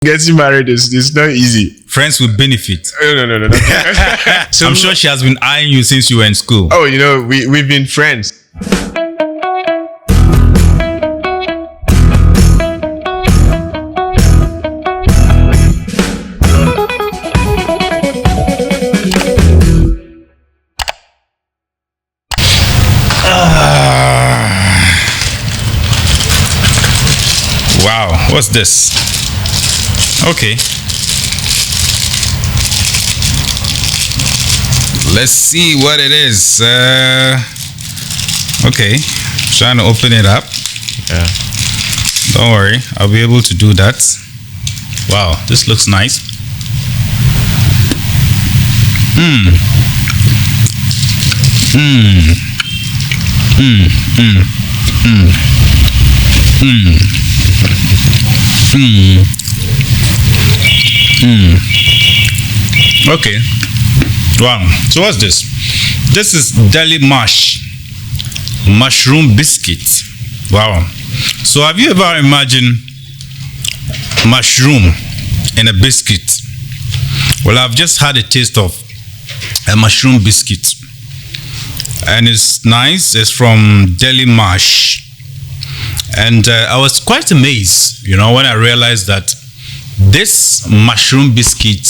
Getting married is not easy. Friends with benefit. No. So I'm sure she has been eyeing you since you were in school. Oh, we've been friends. Wow, what's this? Okay. Let's see what it is. Okay, trying to open it up. Yeah. Don't worry, I'll be able to do that. Wow, this looks nice. Okay. Wow. So what's this? This is Delimush mushroom biscuit. Wow. So have you ever imagined mushroom in a biscuit? Well, I've just had a taste of a mushroom biscuit, and it's nice. It's from Delimush, and I was quite amazed, when I realized that this mushroom biscuit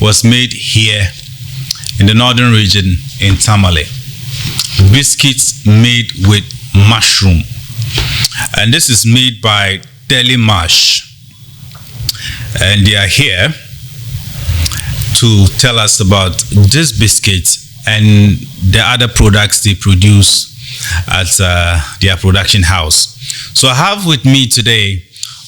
was made here in the northern region in Tamale. Biscuits made with mushroom, and this is made by Delimush, and they are here to tell us about this biscuit and the other products they produce at their production house. So I have with me today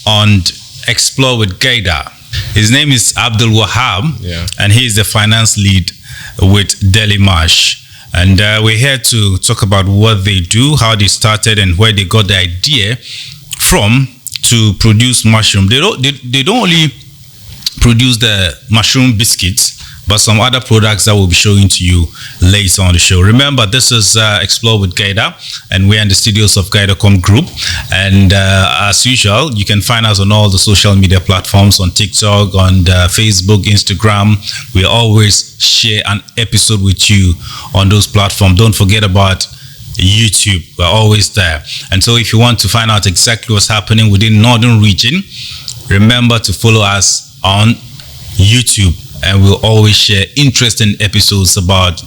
on Explore with GAIDA. His name is Abdul Wahab, and he is the finance lead with Delimush. And we're here to talk about what they do, how they started, and where they got the idea from to produce mushroom. They don't only produce the mushroom biscuits, but some other products that we'll be showing to you later on the show. Remember, this is Explore with GAIDA, and we're in the studios of GAIDA-COM Group. And as usual, you can find us on all the social media platforms, on TikTok, on Facebook, Instagram. We always share an episode with you on those platforms. Don't forget about YouTube. We're always there. And so if you want to find out exactly what's happening within Northern Region, remember to follow us on YouTube. And we'll always share interesting episodes about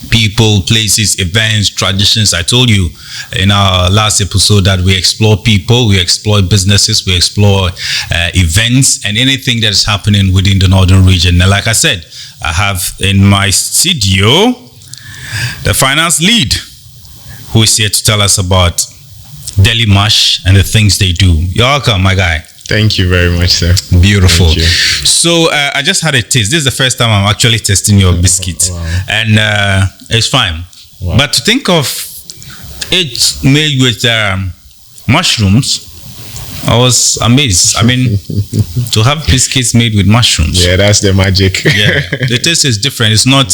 people, places, events, traditions. I told you in our last episode that we explore people, we explore businesses, we explore events, and anything that is happening within the northern region. Now, like I said, I have in my studio the finance lead, who is here to tell us about Delimush and the things they do. You're welcome, my guy. Thank you very much, sir. Beautiful. So I just had a taste. This is the first time I'm actually testing your biscuit. Wow. And it's fine. Wow. But to think of it made with mushrooms, I was amazed. I mean, to have biscuits made with mushrooms. Yeah, that's the magic. Yeah, the taste is different. It's not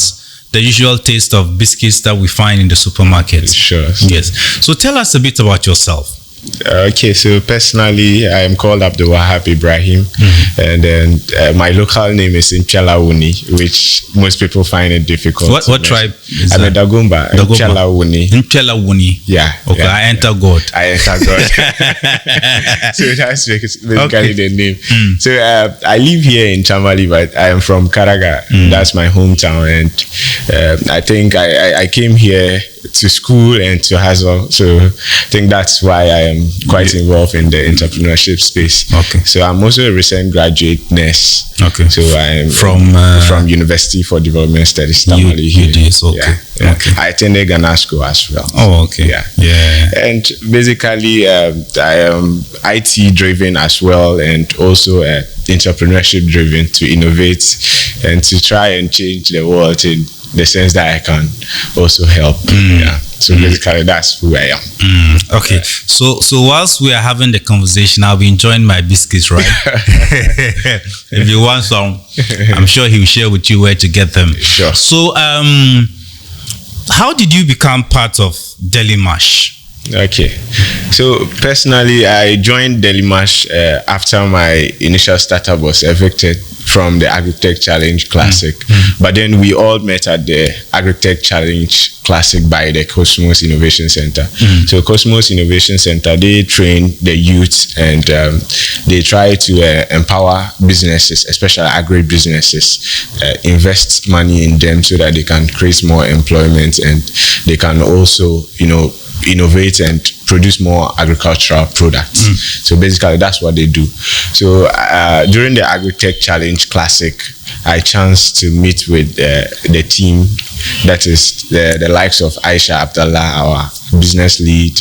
the usual taste of biscuits that we find in the supermarket. Sure. Yes. So tell us a bit about yourself. Okay, so personally, I am called Abdul Wahab Ibrahim, and then my local name is Impyalawuni, which most people find it difficult. What tribe is I'm that? a Dagomba. Impyalawuni. Yeah. Okay, yeah, I enter God. I enter God. So that's basically the name. So I live here in Tamale, but I am from Karaga. That's my hometown, and I think I came here to school and to hustle. So I think that's why I am quite involved in the entrepreneurship space. Okay. So I'm also a recent graduate nurse. Okay. So I'm from University for Development Studies, Tamale here. Okay. Yeah. Okay. I attended Ghana School as well. Oh, okay. Yeah. And basically, I am IT driven as well, and also entrepreneurship driven to innovate and to try and change the world in the sense that I can also help. Yeah. So basically, that's who I am. Okay. Yeah. So whilst we are having the conversation, I'll be enjoying my biscuits, right? If you want some, I'm sure he will share with you where to get them. Sure. So, how did you become part of Delimush? Okay. So personally, I joined Delimush after my initial startup was evicted from the Agritech Challenge Classic. But then we all met at the Agritech Challenge Classic by the Cosmos Innovation Center. So Cosmos Innovation Center, they train the youth and they try to empower businesses, especially agri-businesses, invest money in them so that they can create more employment and they can also, innovate and produce more agricultural products. So basically that's what they do. So during the Agritech Challenge Classic, I chanced to meet with the team, that is the likes of Aisha Abdullah, our business lead,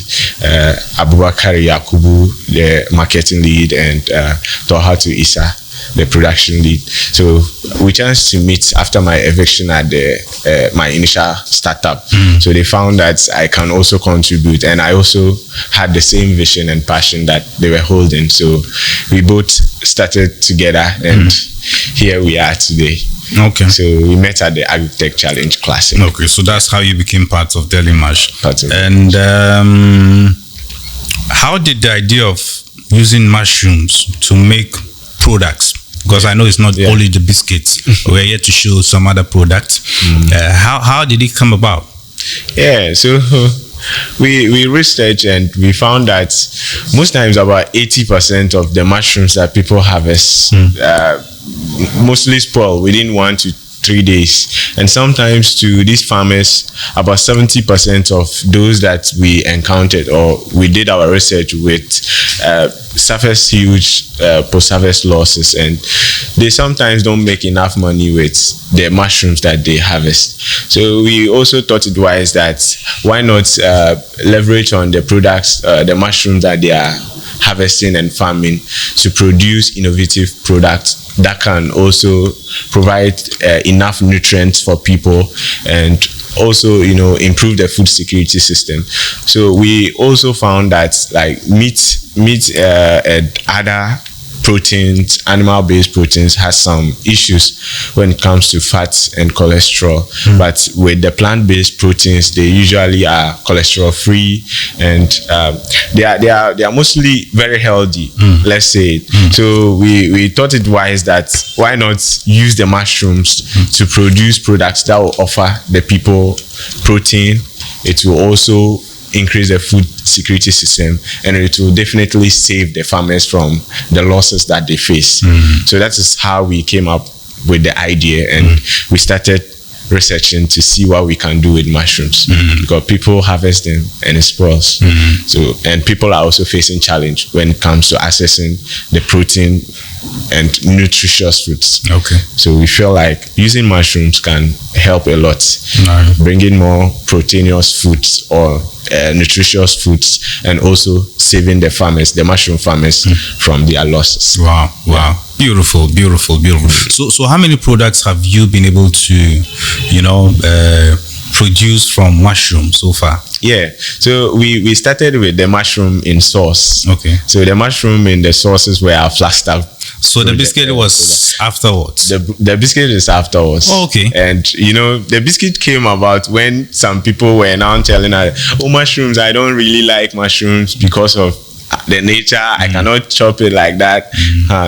Abubakar Yakubu, the marketing lead, and Tohatu Isa, the production lead. So we chanced to meet after my eviction at my initial startup. So they found that I can also contribute, and I also had the same vision and passion that they were holding. So we both started together, and here we are today. Okay. So we met at the Agritech Challenge Classic. Okay, so that's how you became part of Delimush. And how did the idea of using mushrooms to make products, because I know it's not only the biscuits, we're here to show some other products. How did it come about? Yeah, so we researched and we found that most times about 80% of the mushrooms that people harvest mostly spoil within 1 to 3 days, and sometimes to these farmers, about 70% of those that we encountered or we did our research with suffers huge post-harvest losses, and they sometimes don't make enough money with the mushrooms that they harvest. So we also thought it wise that why not leverage on the products, the mushrooms that they are harvesting and farming, to produce innovative products that can also provide enough nutrients for people and also improve the food security system. So we also found that like meat and other proteins, animal-based proteins, has some issues when it comes to fats and cholesterol. But with the plant-based proteins, they usually are cholesterol-free, and they are mostly very healthy. Let's say. So we thought it wise that why not use the mushrooms to produce products that will offer the people protein. It will also increase the food security system, and it will definitely save the farmers from the losses that they face. So that is how we came up with the idea, and we started researching to see what we can do with mushrooms, because people harvest them and it spoils. So, and people are also facing challenge when it comes to accessing the protein and nutritious foods. Okay. So we feel like using mushrooms can help a lot, bringing more proteinous foods or nutritious foods, and also saving the farmers, the mushroom farmers, from their losses. Wow. Beautiful. So how many products have you been able to produce from mushroom so far? Yeah, so we started with the mushroom in sauce. Okay. So the mushroom in the sauces were our flagstaff. So the biscuit was afterwards? The biscuit is afterwards. Oh, okay. And the biscuit came about when some people were now telling us, oh, mushrooms, I don't really like mushrooms because of the nature. I cannot chop it like that.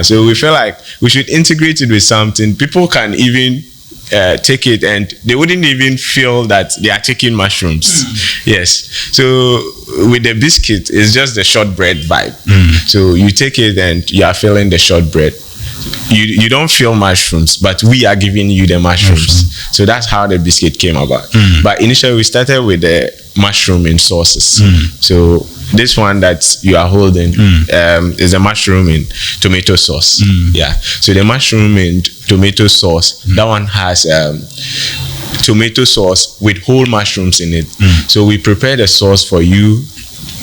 So we felt like we should integrate it with something. People can even take it and they wouldn't even feel that they are taking mushrooms. Yes. So with the biscuit, it's just the shortbread vibe. So you take it and you are feeling the shortbread. You don't feel mushrooms, but we are giving you the mushrooms. So that's how the biscuit came about. But initially we started with the mushroom in sauces. So this one that you are holding is a mushroom in tomato sauce. Yeah. So the mushroom in tomato sauce, that one has tomato sauce with whole mushrooms in it. So we prepare the sauce for you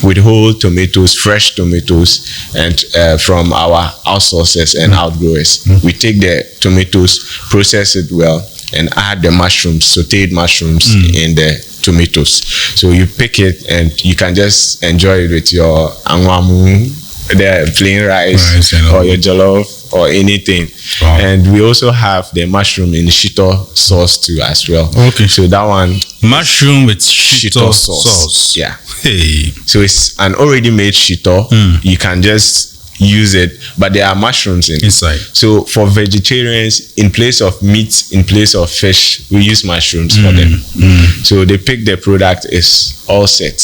with whole tomatoes, fresh tomatoes, and from our outsourcers and outgrowers. We take the tomatoes, process it well, and add the mushrooms, sauteed mushrooms in the tomatoes. So you pick it and you can just enjoy it with your angwamu, the plain rice or your jollof or anything. Wow. And we also have the mushroom in shito sauce too as well. Okay. So that one, mushroom with shito sauce. Yeah. Hey. So it's an already made shito. You can just use it, but there are mushrooms inside. So for vegetarians, in place of meat, in place of fish, we use mushrooms for them. So they pick the product is all set.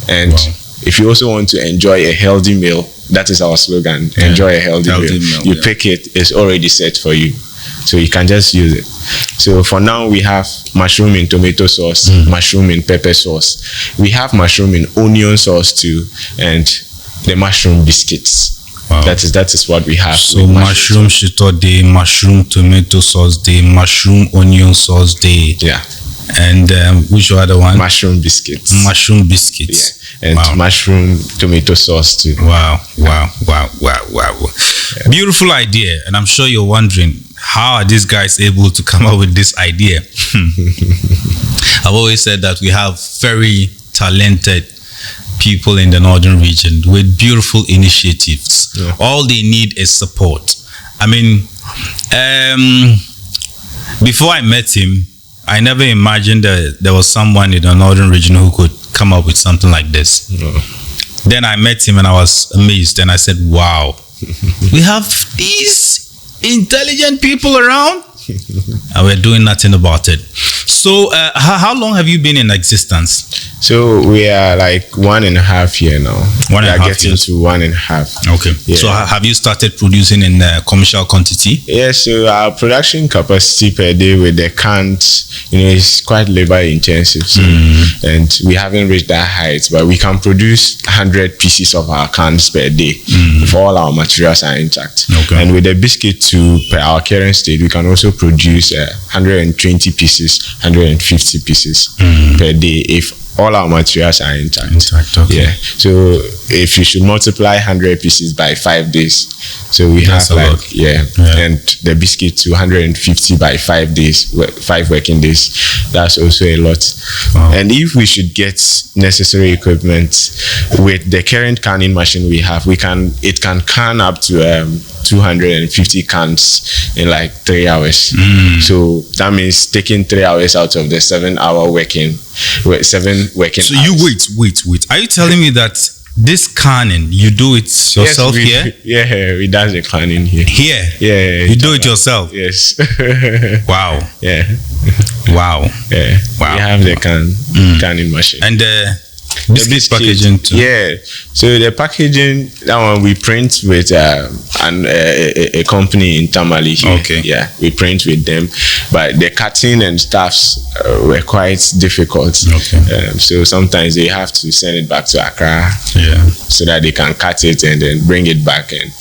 And if you also want to enjoy a healthy meal, that is our slogan. Enjoy a healthy meal. You pick it, it's already set for you. So you can just use it. So for now, we have mushroom in tomato sauce, mushroom in pepper sauce. We have mushroom in onion sauce too, and the mushroom biscuits. Wow. That is what we have. So mushroom shito day, mushroom tomato sauce day, mushroom onion sauce day. Yeah. And which other one? Mushroom biscuits. Mushroom biscuits. Yeah. And mushroom tomato sauce too. Wow. Yeah. Beautiful idea. And I'm sure you're wondering, how are these guys able to come up with this idea? I've always said that we have very talented people in the northern region with beautiful initiatives. Yeah. All they need is support. I mean, before I met him, I never imagined that there was someone in the northern region who could come up with something like this. Yeah. Then I met him and I was amazed, and I said, wow, we have these intelligent people around and we're doing nothing about it. So how long have you been in existence? So we are like 1.5 years now. We are getting to 1.5. Okay. Yeah. So have you started producing in commercial quantity? Yes. So our production capacity per day with the cans, is quite labor intensive. So, and we haven't reached that height, but we can produce 100 pieces of our cans per day if all our materials are intact. Okay. And with the biscuit too, per our current state, we can also produce 120 pieces, 150 pieces per day if all our materials are intact. Okay. Yeah. So if you should multiply 100 pieces by 5 days, so we that's have like and the biscuit 250 by 5 days, 5 working days. That's also a lot. Wow. And if we should get necessary equipment with the current canning machine we have, it can can up to 250 cans in like 3 hours. So that means taking 3 hours out of the 7-hour working. 7 working so hours. You wait. Are you telling me that this canning, you do it yourself here? Yeah, we does the canning here. Here? Yeah. You do it yourself? Yes. Wow. Yeah. Wow. Yeah. Wow. We have the canning machine. And biscuit packaging too. Yeah. So the packaging, that one we print with a company in Tamale here. Okay. Yeah, we print with them, but the cutting and stuffs were quite difficult. Okay. So sometimes they have to send it back to Accra. Yeah. So that they can cut it and then bring it back, and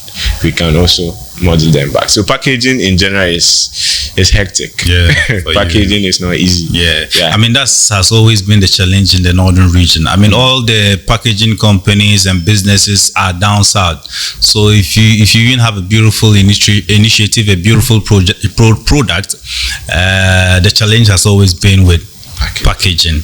we can also model them back. So packaging in general is hectic. Yeah. Packaging is not easy. Yeah. I mean, that has always been the challenge in the northern region. I mean, all the packaging companies and businesses are down south. So if you even have a beautiful initiative, a beautiful product, the challenge has always been with packaging.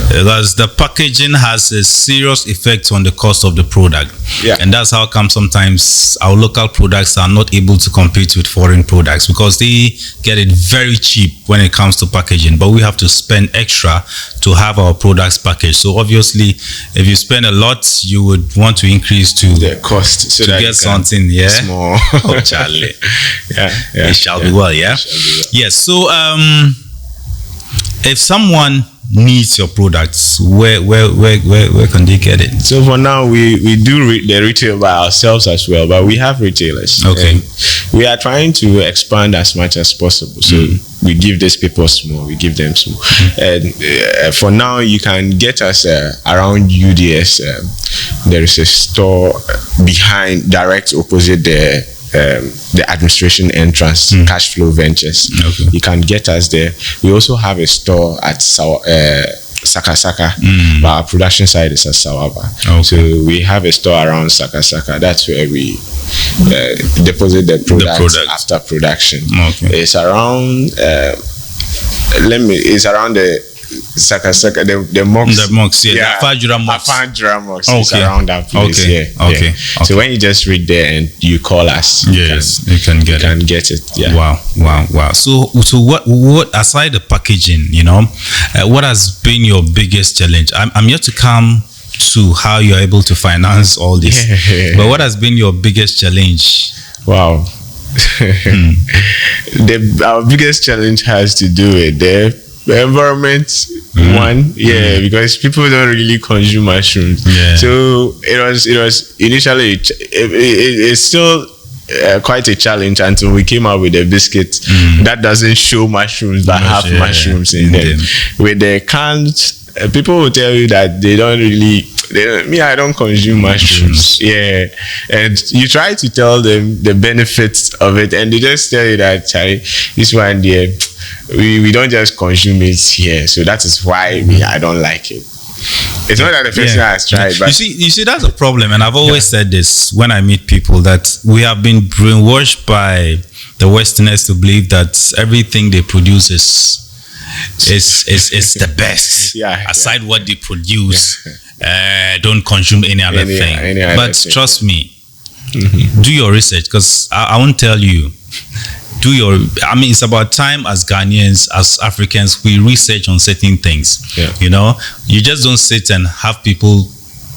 Because the packaging has a serious effect on the cost of the product. And that's how come sometimes our local products are not able to compete with foreign products, because they get it very cheap when it comes to packaging, but we have to spend extra to have our products packaged. So obviously, if you spend a lot, you would want to increase to the cost so to get something small. Oh, Charlie. It shall be well. Yes. So if someone needs your products, where can they get it? So for now, we do the retail by ourselves as well, but we have retailers. Okay. We are trying to expand as much as possible. So we give these people small, we give them small. And for now, you can get us around UDS. There is a store behind, direct opposite the administration entrance, Cash Flow Ventures. Okay. You can get us there. We also have a store at Saka, but our production side is at Sawaba. Okay. So we have a store around Saka. That's where we deposit the product after production. Okay. It's around it's around the Saka, the mosque. The mosque, yeah. The Afajura mosque. Afajura mosque is around that place. Okay. So when you just read there and you call us, yes, you can get it. Yeah. Wow. So what aside the packaging, what has been your biggest challenge? I'm yet to come to how you're able to finance all this. But what has been your biggest challenge? Wow. Our biggest challenge has to do with the environment. One, because people don't really consume mushrooms. So it was initially it's still quite a challenge until we came out with a biscuit that doesn't show mushrooms but have mushrooms in them. With the cans, people will tell you that they don't really. I don't consume mushrooms. Yeah, and you try to tell them the benefits of it, and they just tell you that this one there, we don't just consume it here. So that is why I don't like it. It's not that the person has tried, but you see, that's a problem. And I've always said this when I meet people, that we have been brainwashed by the Westerners to believe that everything they produce is the best. Aside what they produce, don't consume any other thing. But trust me, do your research, because I won't tell you. It's about time as Ghanaians, as Africans, we research on certain things. You just don't sit and have people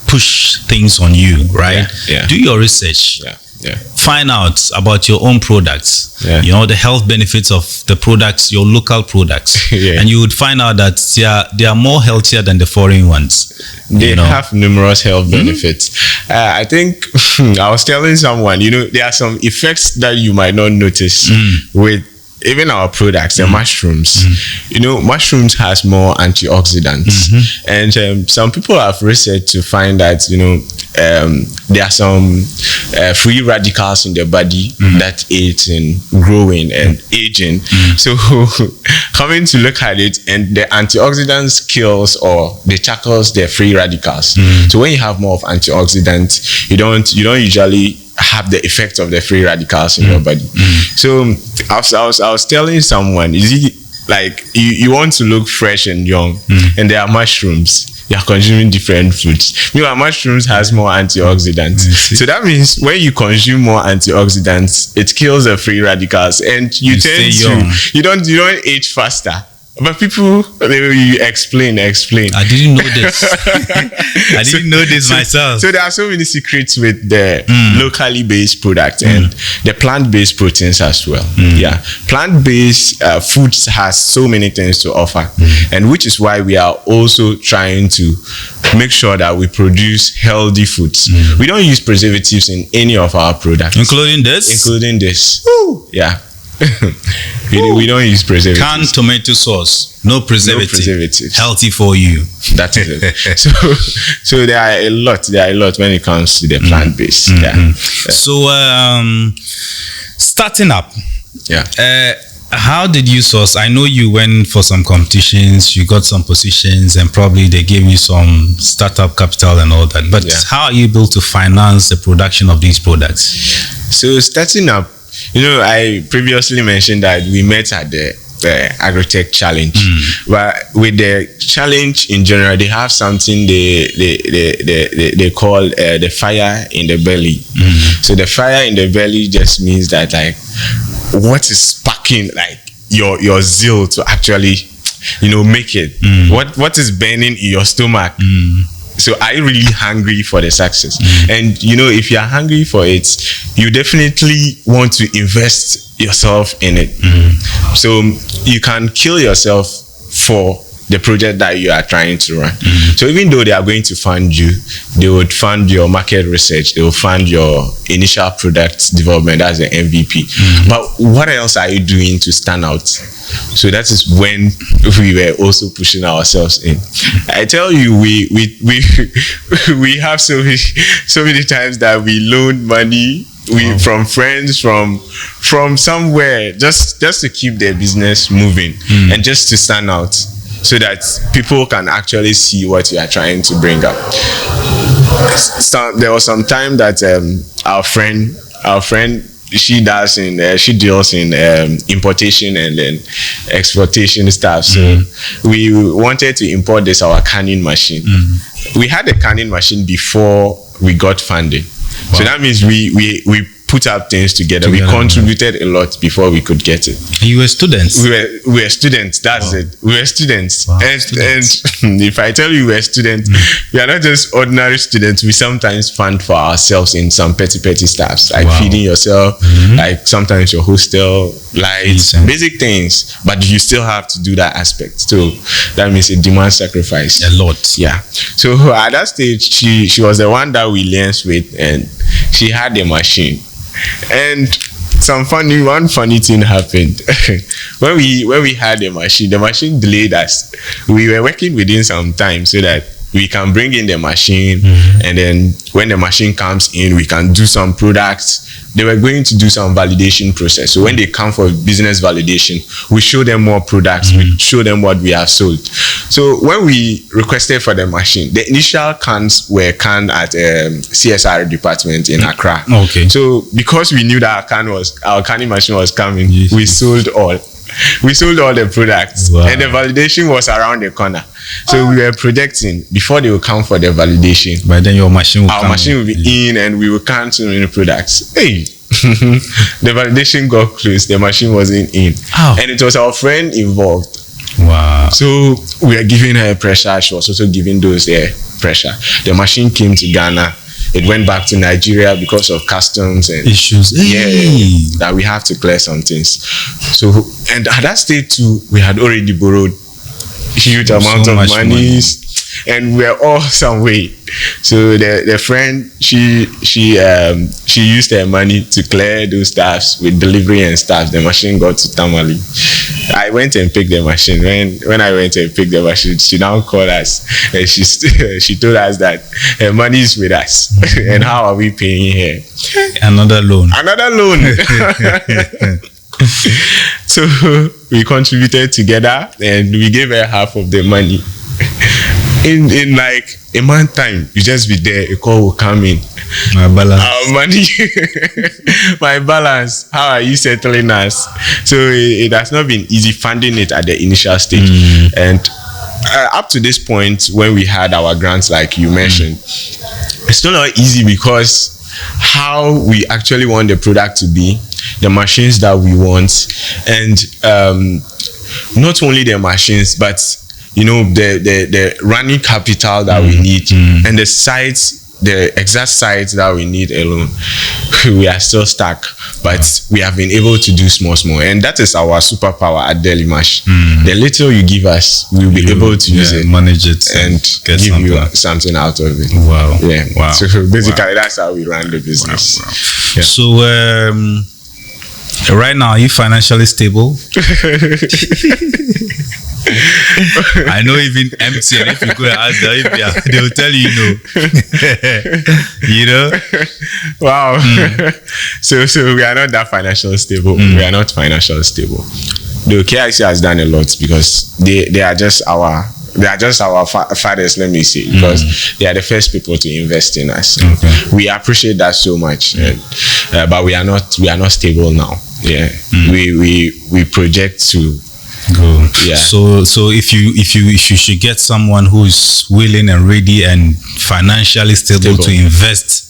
push things on you, right? Do your research. Find out about your own products. The health benefits of the products, your local products, and you would find out that they are more healthier than the foreign ones. They have numerous health benefits. I think I was telling someone, there are some effects that you might not notice with even our products, the mushrooms. Mushrooms has more antioxidants, and some people have researched to find that there are some free radicals in the body that aids in growing and aging. So coming to look at it, and the antioxidants kills or they tackles the free radicals. So when you have more of antioxidants, you don't usually have the effect of the free radicals in your body. So I was telling someone, like you want to look fresh and young, and there are mushrooms. You are consuming different foods. Meanwhile, mushrooms has more antioxidants. So that means when you consume more antioxidants, it kills the free radicals, and you tend to you don't age faster. But people, you explain. I didn't know this. I didn't know this myself. So there are so many secrets with the locally based products and the plant-based proteins as well. Plant-based foods has so many things to offer, and which is why we are also trying to make sure that we produce healthy foods. We don't use preservatives in any of our products, including this. Woo! We don't use preservatives. Canned tomato sauce, no preservatives. Healthy for you. That is it. So there are a lot when it comes to the plant-based. So starting up, how did you source? I know you went for some competitions, you got some positions, and probably they gave you some startup capital and all that. But how are you able to finance the production of these products? So starting up, I previously mentioned that we met at the Agritech Challenge, but with the challenge in general, they have something they call the fire in the belly. So the fire in the belly just means that, like, what is sparking like your zeal to actually make it. What is burning in your stomach? So are you really hungry for the success? And if you're hungry for it, you definitely want to invest yourself in it. So you can kill yourself for the project that you are trying to run. So even though they are going to fund you, they would fund your market research, they will fund your initial product development, that's the MVP. But what else are you doing to stand out? So that is when we were also pushing ourselves in. I tell you, we have so many times that we loan money from friends, from somewhere, just to keep their business moving and just to stand out, so that people can actually see what you are trying to bring up. There was some time that our friend she deals in importation and then exportation stuff. So we wanted to import our canning machine. We had a canning machine before we got funding. Wow. So that means we put up things together. We contributed a lot before we could get it. You were students? We were students. That's it. We were students. Wow. And if I tell you we were students, we are not just ordinary students. We sometimes fund for ourselves in some petty stuffs, like feeding yourself, like sometimes your hostel, lights, basic things. But you still have to do that aspect. So that means it demands sacrifice. A lot. Yeah. So at that stage, she was the one that we liaised with, and she had the machine. And one funny thing happened. when we had the machine delayed us. We were working within some time so that we can bring in the machine, and then when the machine comes in, we can do some products. They were going to do some validation process. So when they come for business validation, we show them more products. We show them what we have sold. So when we requested for the machine, the initial cans were canned at CSR department in Accra. Okay. So because we knew that our canning machine was coming, we sold all. We sold all the products, and the validation was around the corner. So we were projecting before they will come for the validation. But then our machine will be in, and we will count so many products. Hey, the validation got closed. The machine wasn't in, and it was our friend involved. Wow. So we are giving her pressure. She was also giving those pressure. The machine came to Ghana. It went back to Nigeria because of customs and issues. That we have to clear some things. So, and at that stage too, we had already borrowed huge amount of money, and we were all some way. So the friend, she used her money to clear those staffs with delivery and stuff. The machine got to Tamale. I went and picked the machine. When I went and picked the machine, she now called us, and she told us that her money is with us. And how are we paying her? Another loan. So we contributed together, and we gave her half of the money. In like a month time, you just be there, a call will come in. My balance. Our money. My balance. How are you settling us? So it has not been easy funding it at the initial stage. And up to this point, when we had our grants, like you mentioned, it's still not easy because how we actually want the product to be, the machines that we want, and not only the machines, but the running capital that we need, and the sites, the exact sites that we need alone, we are still stuck. But we have been able to do small, and that is our superpower at Delimush. The little you give us, we'll be able to use it, manage it, and give you something out of it. Wow. Yeah. Wow. So basically, that's how we run the business. Wow. Yeah. So right now, are you financially stable? I know even MTN, if you go and ask them, they will tell you no. Wow. So we are not that financially stable. We are not financially stable. The KIC has done a lot because they are just our fathers, let me say, because they are the first people to invest in us. Okay. We appreciate that so much, but we are not stable now. Yeah, we project to go. Yeah. So if you should get someone who is willing and ready and financially stable to invest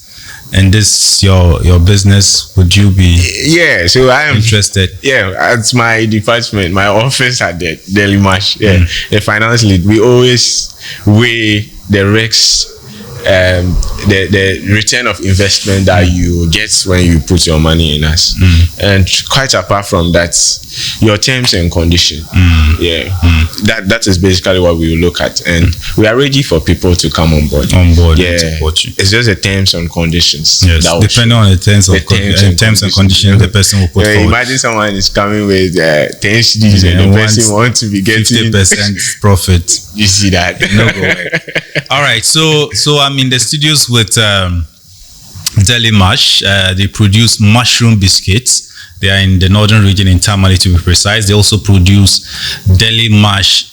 in this your business, would you be? Yeah. So I am interested. Yeah, at my department, my office at the Delimush. Yeah, the finance lead. We always weigh the risks. The return of investment that you get when you put your money in us, and quite apart from that, your terms and conditions. That is basically what we will look at, and we are ready for people to come on board. And support you. It's just the terms and conditions. Yes, depending on the terms and conditions the person will put forward. Imagine someone is coming with 10 CDs and the person wants to be getting 50% profit. You see that? No go away. All right, so I'm in the studios with Delimush. They produce mushroom biscuits. They are in the northern region, in Tamale to be precise. They also produce Delimush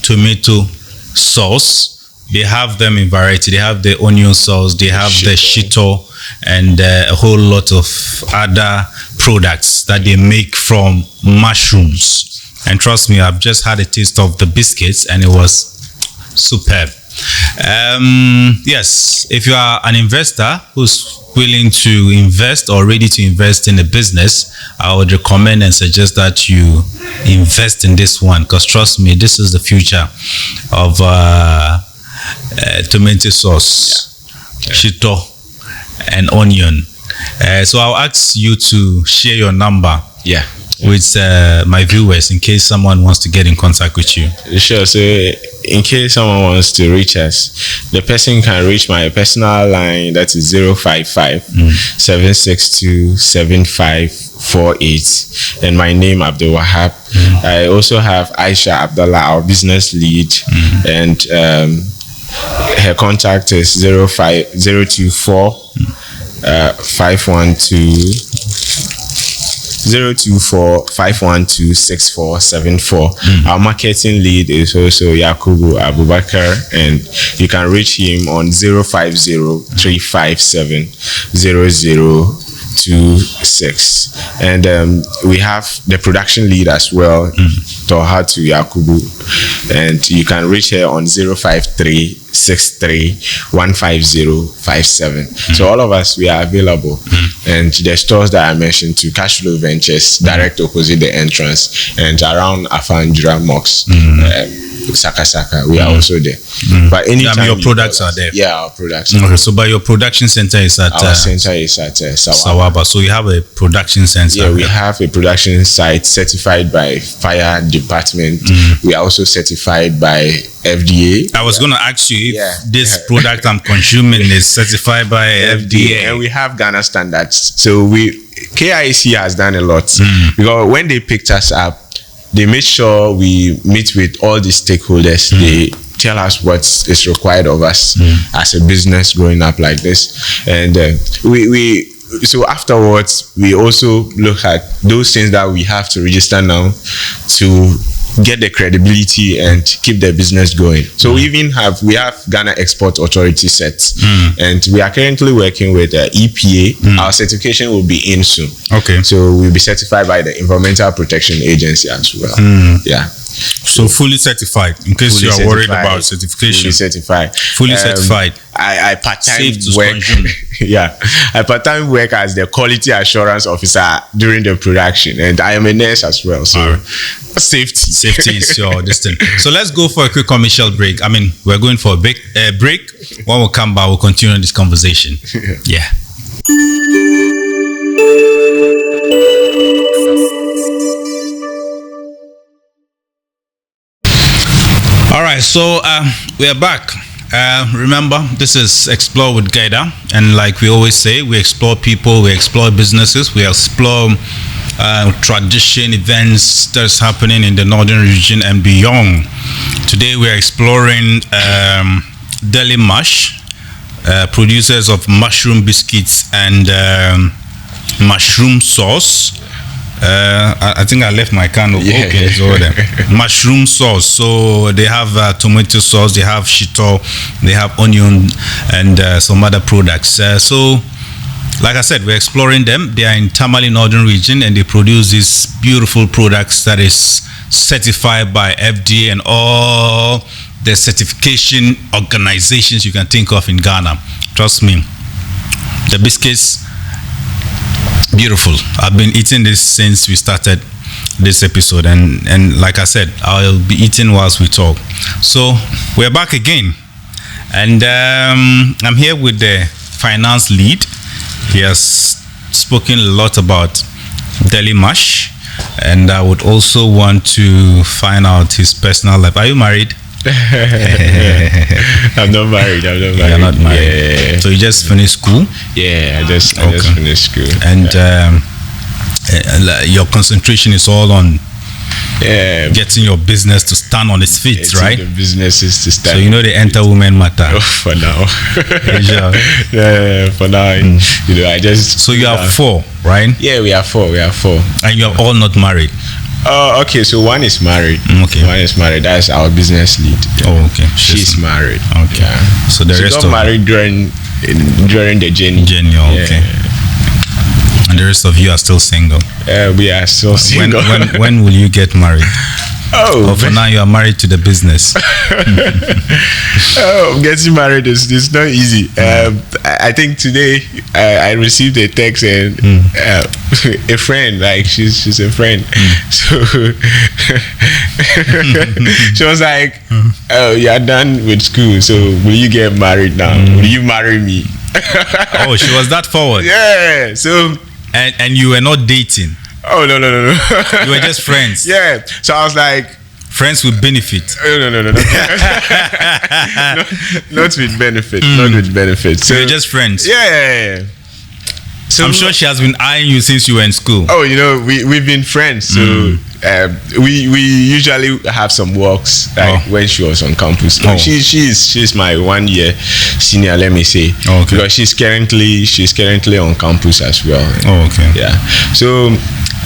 tomato sauce. They have them in variety. They have the onion sauce. They have the shito and a whole lot of other products that they make from mushrooms. And trust me, I've just had a taste of the biscuits and it was superb. Yes, if you are an investor who's willing to invest or ready to invest in a business, I would recommend and suggest that you invest in this one, because trust me, this is the future of tomato sauce, shito, and onion. So I'll ask you to share your number with my viewers in case someone wants to get in contact with you. Sure. So in case someone wants to reach us, the person can reach my personal line, that is 055-762-7548, and my name Abdul Wahab. I also have Aisha Abdullah, our business lead, and her contact is 024-512-6474. Our marketing lead is also Yakubu Abubakar, and you can reach him on 050-357-0026. And we have the production lead as well, Tohatu Yakubu, and you can reach her on 053-63-15057. So all of us, we are available. And the stores that I mentioned to Cashflow Ventures, direct opposite the entrance, and around Afanjura Mox, Saka, we are also there. But anytime your products are there. Yeah, our products. Okay, so but your production center is at our center is at Sawaba. So you have a production center. Yeah, we have a production site certified by fire department. We are also certified by FDA. I was going to ask you if this product I'm consuming is certified by FDA. And we have Ghana standards. So KIC has done a lot, because when they picked us up, they made sure we meet with all the stakeholders. They tell us what is required of us as a business growing up like this. And so afterwards, we also look at those things that we have to register now to get the credibility and keep the business going. So we have Ghana Export Authority sets, and we are currently working with EPA. Our certification will be in soon. Okay. So we'll be certified by the Environmental Protection Agency as well. Yeah. So fully certified, in case you are worried about certification. Fully certified. I part-time work. I part-time work as the quality assurance officer during the production, and I am a nurse as well. So safety is your distance. So let's go for a quick commercial break. I mean, we're going for a break. When we come back, we'll continue this conversation. Yeah. All right, so we are back. Remember, this is Explore with GAIDA, and like we always say, we explore people, we explore businesses, we explore tradition, events that's happening in the northern region and beyond. Today we are exploring Delimush, producers of mushroom biscuits and mushroom sauce. I think I left my can open. Okay, so mushroom sauce. So they have tomato sauce, they have shito, they have onion, and some other products. So, like I said, we're exploring them. They are in Tamale Northern Region, and they produce these beautiful products that is certified by FDA and all the certification organizations you can think of in Ghana. Trust me, the biscuits, beautiful. I've been eating this since we started this episode, and like I said, I'll be eating whilst we talk. So we're back again, and I'm here with the finance lead. He has spoken a lot about Delimush, and I would also want to find out his personal life. Are you married? I'm not married. You're not married. Yeah. So you just finished school? Yeah, I just finished school. And your concentration is all on getting your business to stand on its feet, right? The business is to stand. So you know the enter women matter. Oh, for now. For now, I just. So you have 4, right? Yeah, we are 4. And you are all not married. Okay, so one is married. Okay. One is married. That's our business lead. Oh, okay. She's married. Okay. Yeah. So the rest got married during the journey. Okay. And the rest of you are still single. We are still single. When will you get married? Oh, for now you are married to the business. Getting married is not easy. I think today I received a text and a friend, like she's a friend. So she was like, "Oh, you are done with school, so will you get married now? Will you marry me?" Oh, she was that forward. Yeah. So and you were not dating. Oh no. You were just friends. Yeah. So I was like, friends with benefit. No. Not with benefit. Not with benefit. So you're just friends. Yeah. So I'm sure she has been eyeing you since you were in school. Oh, we've been friends. So we usually have some walks when she was on campus. Oh. She's my 1 year senior, let me say. Oh, okay. Because she's currently on campus as well. Oh, okay. Yeah. So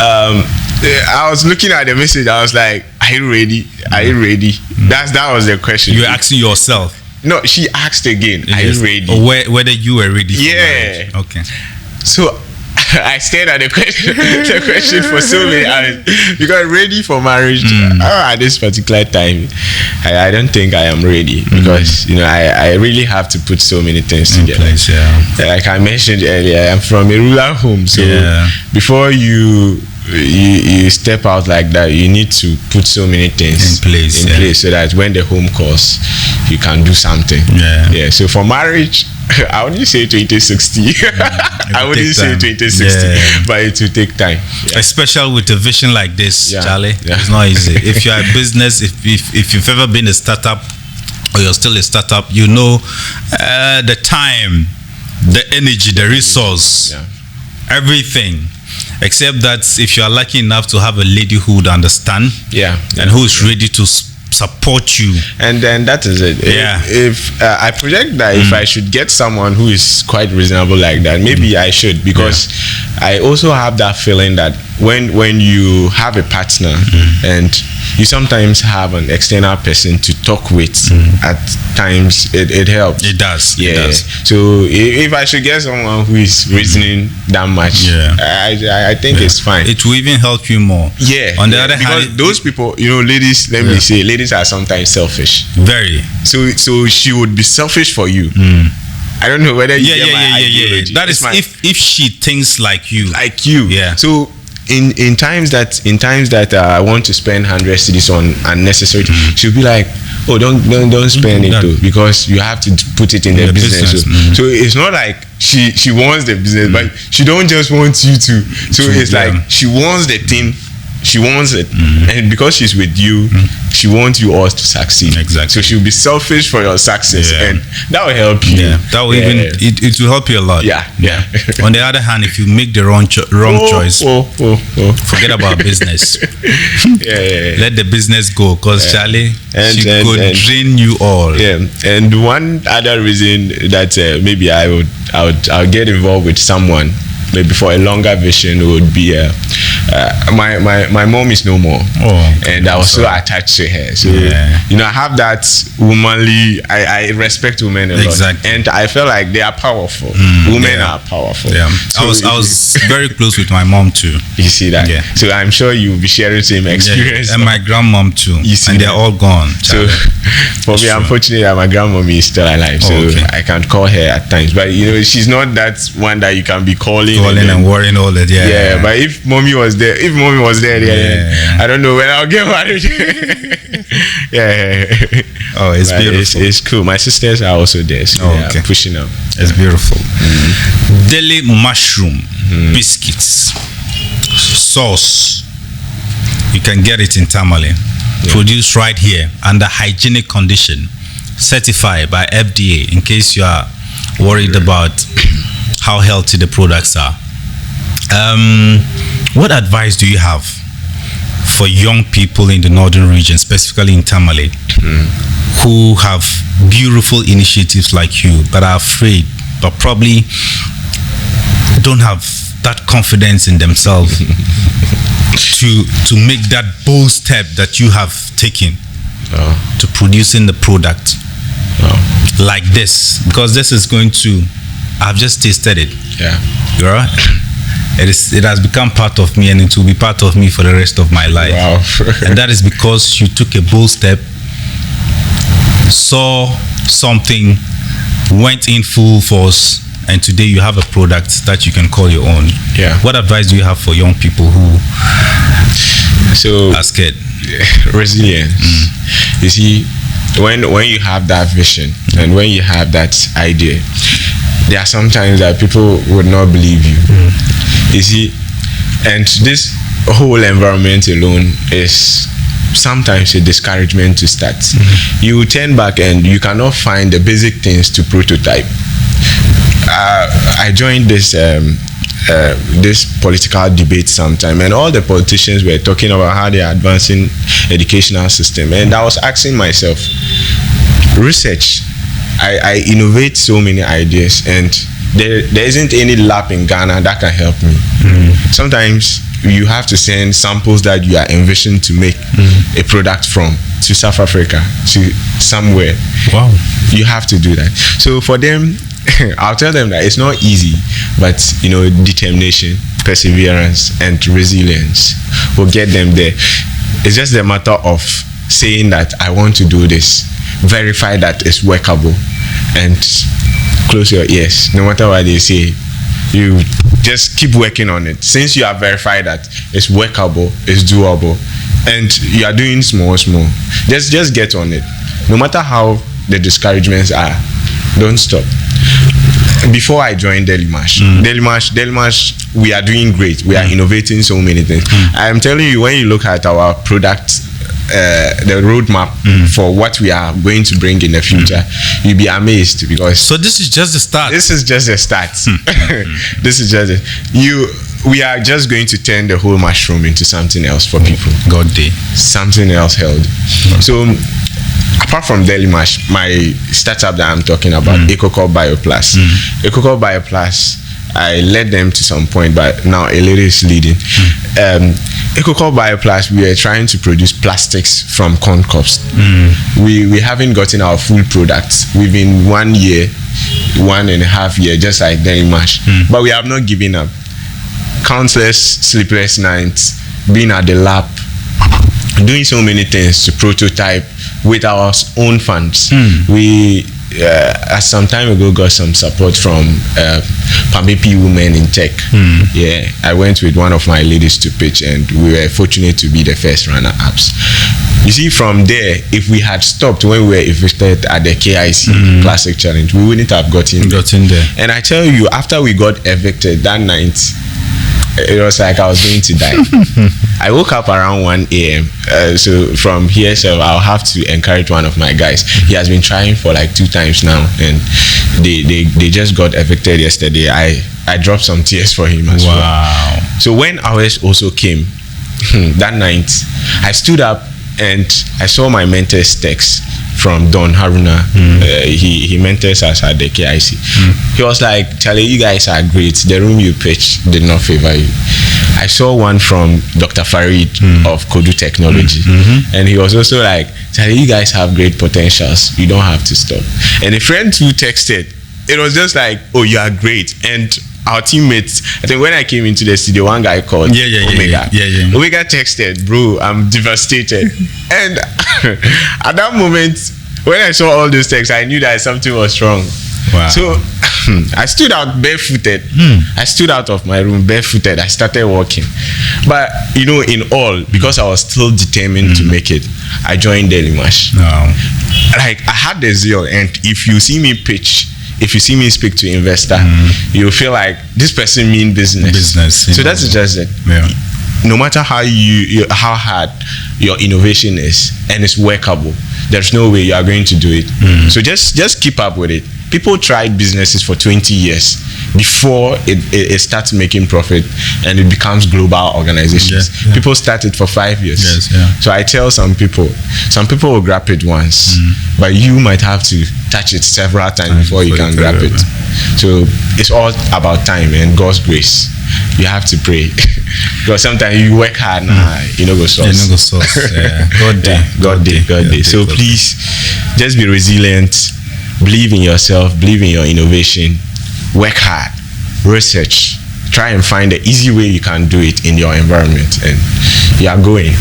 I was looking at the message. I was like, "Are you ready? Are you ready?" That was the question. You were asking yourself. No, she asked again, "Are you ready?" Whether you were ready for marriage. Okay. So I stared at the question for so many hours because ready for marriage at this particular time, I don't think I am ready because I really have to put so many things together. Place, yeah. Like I mentioned earlier, I'm from a rural home, so before you step out like that, you need to put so many things in place so that when the home calls, you can do something. Yeah. So for marriage, I wouldn't say 2060. I wouldn't say 2060, but it will take time. Yeah. Especially with a vision like this, Charlie. It's not easy. If you are a business, if you've ever been a startup or you're still a startup, you know the time, the energy, the resource, everything. Except that if you are lucky enough to have a lady who would understand, and who is ready to support you, and then that is it. If I project that if I should get someone who is quite reasonable like that, maybe I should, because I also have that feeling that when you have a partner and you sometimes have an external person to talk with, at times it helps. It does. Yeah. It does. So if I should get someone who is reasoning that much, I think it's fine. It will even help you more. Yeah. On the other hand, those people, ladies, let me say, ladies are sometimes selfish. Very. So she would be selfish for you. I don't know whether you get my ideology. That is if she thinks like you. Yeah. So in times that I want to spend 100 cedis on unnecessary, she'll be like, "Oh, don't spend it though, because you have to put it in the business." So it's not like she wants the business, but she don't just want you to. So it's like she wants the thing. She wants it, and because she's with you, she wants you all to succeed. Exactly. So she'll be selfish for your success, and that will help you. Yeah, that will it will help you a lot. Yeah. On the other hand, if you make the wrong choice, forget about business. Let the business go, because Charlie, she could drain you all. Yeah, and one other reason that maybe I'll get involved with someone, maybe for a longer vision, would be my mom is no more, and I was so attached to her. So I have that womanly. I respect women a lot, and I feel like they are powerful. Women are powerful. Yeah, so I was very close with my mom too. You see that? Yeah. So I'm sure you'll be sharing the same experience. And my grandmom too. You see, and they're all gone. So for me, I'm fortunate that my grandmommy is still alive, so I can call her at times. But she's not that one that you can be calling and worrying all that. Yeah. But if mommy was there, I don't know when I'll get married. Oh, it's beautiful. It's cool. My sisters are also there, so they are pushing up. It's beautiful. Delimush biscuits, sauce. You can get it in Tamale. Produced right here under hygienic condition, certified by FDA. In case you are worried about how healthy the products are. What advice do you have for young people in the northern region, specifically in Tamale, who have beautiful initiatives like you, but are afraid, but probably don't have that confidence in themselves to make that bold step that you have taken to producing the product like this? Because this is going to, I've just tasted it. Yeah. You're right. It has become part of me, and it will be part of me for the rest of my life. Wow. And that is because you took a bold step, saw something, went in full force, and today you have a product that you can call your own. Yeah. What advice do you have for young people who are scared? Resilience. You see, when you have that vision and when you have that idea, there are sometimes that people would not believe you. You see, and this whole environment alone is sometimes a discouragement to start. You turn back and you cannot find the basic things to prototype. I joined this political debate sometime, and all the politicians were talking about how they are advancing educational system, and I was asking myself, research, I innovate so many ideas, and there isn't any lab in Ghana that can help me. Sometimes you have to send samples that you are envisioned to make a product from to South Africa, to somewhere. Wow. You have to do that. So for them, I'll tell them that it's not easy, but determination, perseverance, and resilience will get them there. It's just a matter of saying that I want to do this, verify that it's workable, and close your ears. No matter what they say, you just keep working on it. Since you have verified that it's workable, it's doable, and you are doing small, just get on it. No matter how the discouragements are, don't stop. Before I joined Delimush, we are doing great. We are innovating so many things. I am telling you, when you look at our product, the roadmap for what we are going to bring in the future, you'll be amazed, because so this is just the start. This is just the start. This is just we are just going to turn the whole mushroom into something else for people. God day. Something else held. So apart from Delimush, my startup that I'm talking about, EcoCorp BioPlus. EcoCorp BioPlus, I led them to some point, but now a lady is leading. EcoCorp BioPlus, we are trying to produce plastics from corn cobs. We haven't gotten our full product. We've been 1 year, 1.5 years, just like Delimush. But we have not given up. Countless sleepless nights, being at the lab, doing so many things to prototype with our own funds. We some time ago got some support from Pambepi Women in Tech. Yeah, I went with one of my ladies to pitch, and we were fortunate to be the first runner-ups. You see, from there, if we had stopped when we were evicted at the KIC Classic Challenge, we wouldn't have gotten there. And I tell you, after we got evicted that night, it was like I was going to die. I woke up around 1 a.m. So from here, so I'll have to encourage one of my guys. He has been trying for like 2 times now, and they just got evicted yesterday. I dropped some tears for him as well. So when ours also came that night, I stood up and I saw my mentor's text from Don Haruna. He mentors us at the KIC. He was like, Charlie, you guys are great. The room you pitched did not favor you. I saw one from Dr. Farid of Kodu Technology. And he was also like, Charlie, you guys have great potentials. You don't have to stop. And a friend who texted, it was just like, oh, you are great. And our teammates, I think when I came into the studio, one guy called Omega. Omega texted, bro, I'm devastated. And at that moment, when I saw all those texts, I knew that something was wrong. So I stood out barefooted. I stood out of my room barefooted. I started walking. But in all, because I was still determined to make it, I joined Delimush. Like, I had the zeal, and if you see me pitch, if you see me speak to investor, you'll feel like this person mean business. So that's just it. No matter how how hard your innovation is, and it's workable, there's no way you are going to do it. So just keep up with it. People tried businesses for 20 years before it starts making profit and it becomes global organizations. People started for 5 years. So I tell some people will grab it once, but you might have to touch it several times before you can grab it. So it's all about time and God's grace. You have to pray. Because sometimes you work hard, you know go source. God day. So please, just be resilient. Believe in yourself, believe in your innovation, work hard, research, try and find the easy way you can do it in your environment, and you are going.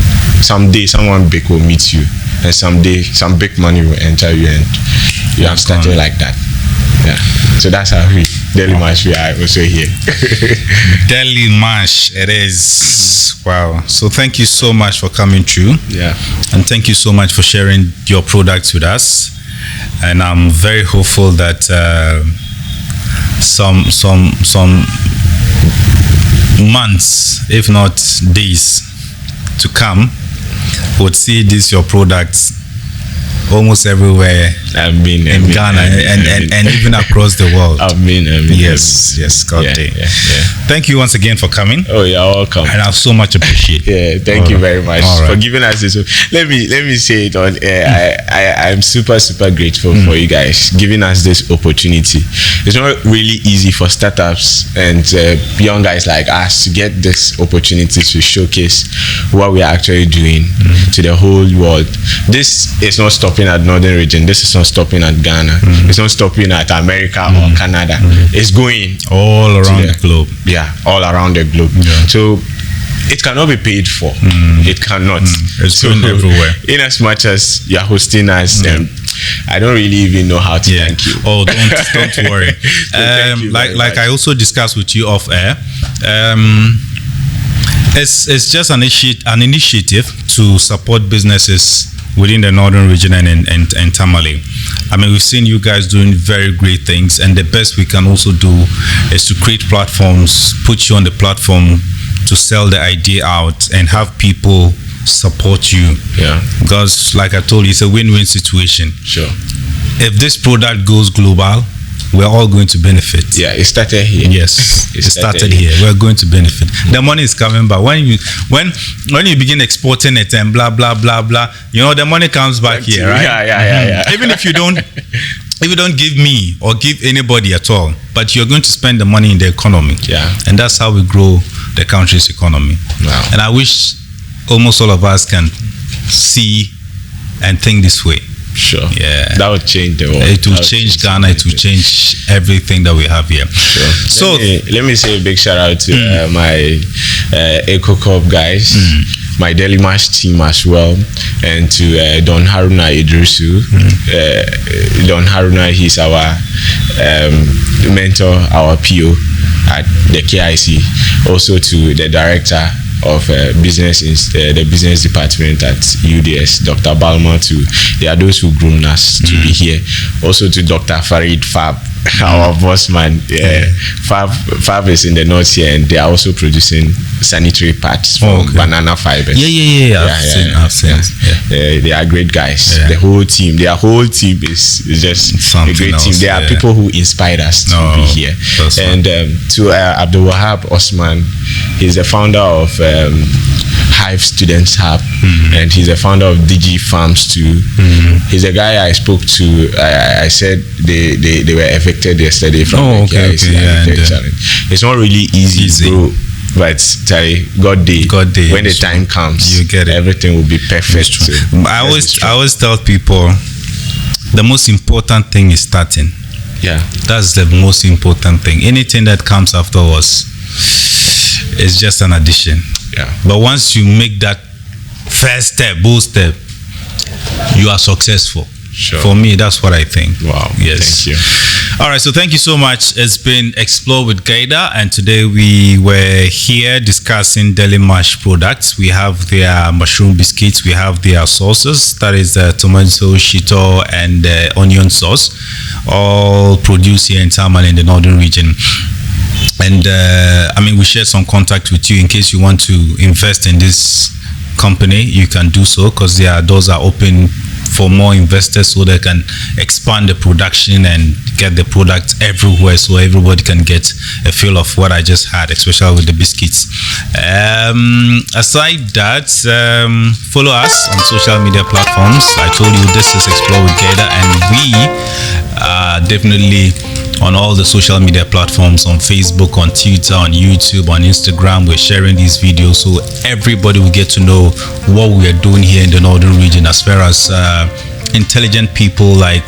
Someday someone big will meet you, and someday some big money will enter you, and you have started like that. Yeah. So that's how Delimush, we are also here. Delimush, it is. Wow. So thank you so much for coming through. Yeah. And thank you so much for sharing your products with us. And I'm very hopeful that some months, if not days, to come, would see your products almost everywhere in Ghana and even across the world. Yes, God day. Thank you once again for coming. Oh, you're welcome. And I so much appreciate. Yeah, thank you very much for giving us this. Let me say it on air. I'm super grateful for you guys giving us this opportunity. It's not really easy for startups and young guys like us to get this opportunity to showcase what we are actually doing to the whole world. This is not stopping at Northern region. This is not stopping at Ghana. It's not stopping at America or Canada. It's going all around the globe. Yeah, all around the globe. So it cannot be paid for. It cannot. It's going everywhere. In as much as you're hosting us, I don't really even know how to thank you. Oh, don't worry. Like I also discussed with you off air. It's just an initiative to support businesses within the Northern region and Tamale. I mean, we've seen you guys doing very great things, and the best we can also do is to create platforms, put you on the platform to sell the idea out and have people support you. Yeah. Because like I told you, it's a win-win situation. Sure. If this product goes global, we're all going to benefit. Yeah, it started here. Yes, it started here. We're going to benefit. The money is coming back. When you begin exporting it and blah blah blah blah, the money comes back here, right? Yeah. Even if you don't give me or give anybody at all, but you're going to spend the money in the economy. Yeah. And that's how we grow the country's economy. Wow. And I wish almost all of us can see and think this way. Sure. Yeah. That would change the world. It will change Ghana. It will change everything that we have here. Sure. So let me say a big shout out to my GAIDA-COM guys, my Delimush team as well, and to Don Haruna Idrisu. Don Haruna, he's our mentor, our PO at the KIC. Also to the director of the business department at UDS, Dr. Balma, too. They are those who groomed us to be here. Also to Dr. Farid Fab, our boss man. Fab is in the north here, and they are also producing sanitary pads from banana fibers. I've seen. They are great guys. The whole team, their whole team is just something a great else, team. They are people who inspired us to be here. And to Abdul Wahab Osman, he's the founder of Hive Students Hub, and he's the founder of DG Farms too. He's a guy I spoke to. I said they were evicted yesterday from the challenge. It's not really easy. Bro, but God day. When the time comes, you get it. Everything will be perfect. So I always tell people the most important thing is starting. Yeah, that's the most important thing. Anything that comes afterwards is just an addition. Yeah. But once you make that first step, bold step, you are successful. Sure. For me, that's what I think. Wow. Yes. Thank you. All right. So thank you so much. It's been Explore with GAIDA, and today we were here discussing Delimush products. We have their mushroom biscuits. We have their sauces. That is tomato, shito, and onion sauce, all produced here in Tamale in the Northern region. And we shared some contact with you in case you want to invest in this company. You can do so because their doors are open for more investors so they can expand the production and get the product everywhere so everybody can get a feel of what I just had, especially with the biscuits. Aside that, follow us on social media platforms. I told you this is Explore with GAIDA, and we are definitely on all the social media platforms, on Facebook, on Twitter, on YouTube, on Instagram. We're sharing these videos so everybody will get to know what we are doing here in the Northern region as far as intelligent people like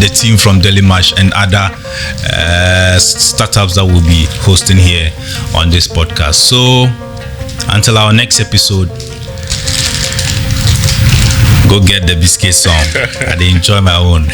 the team from Delimush and other startups that will be hosting here on this podcast. So until our next episode, go get the biscuit song. I enjoy my own.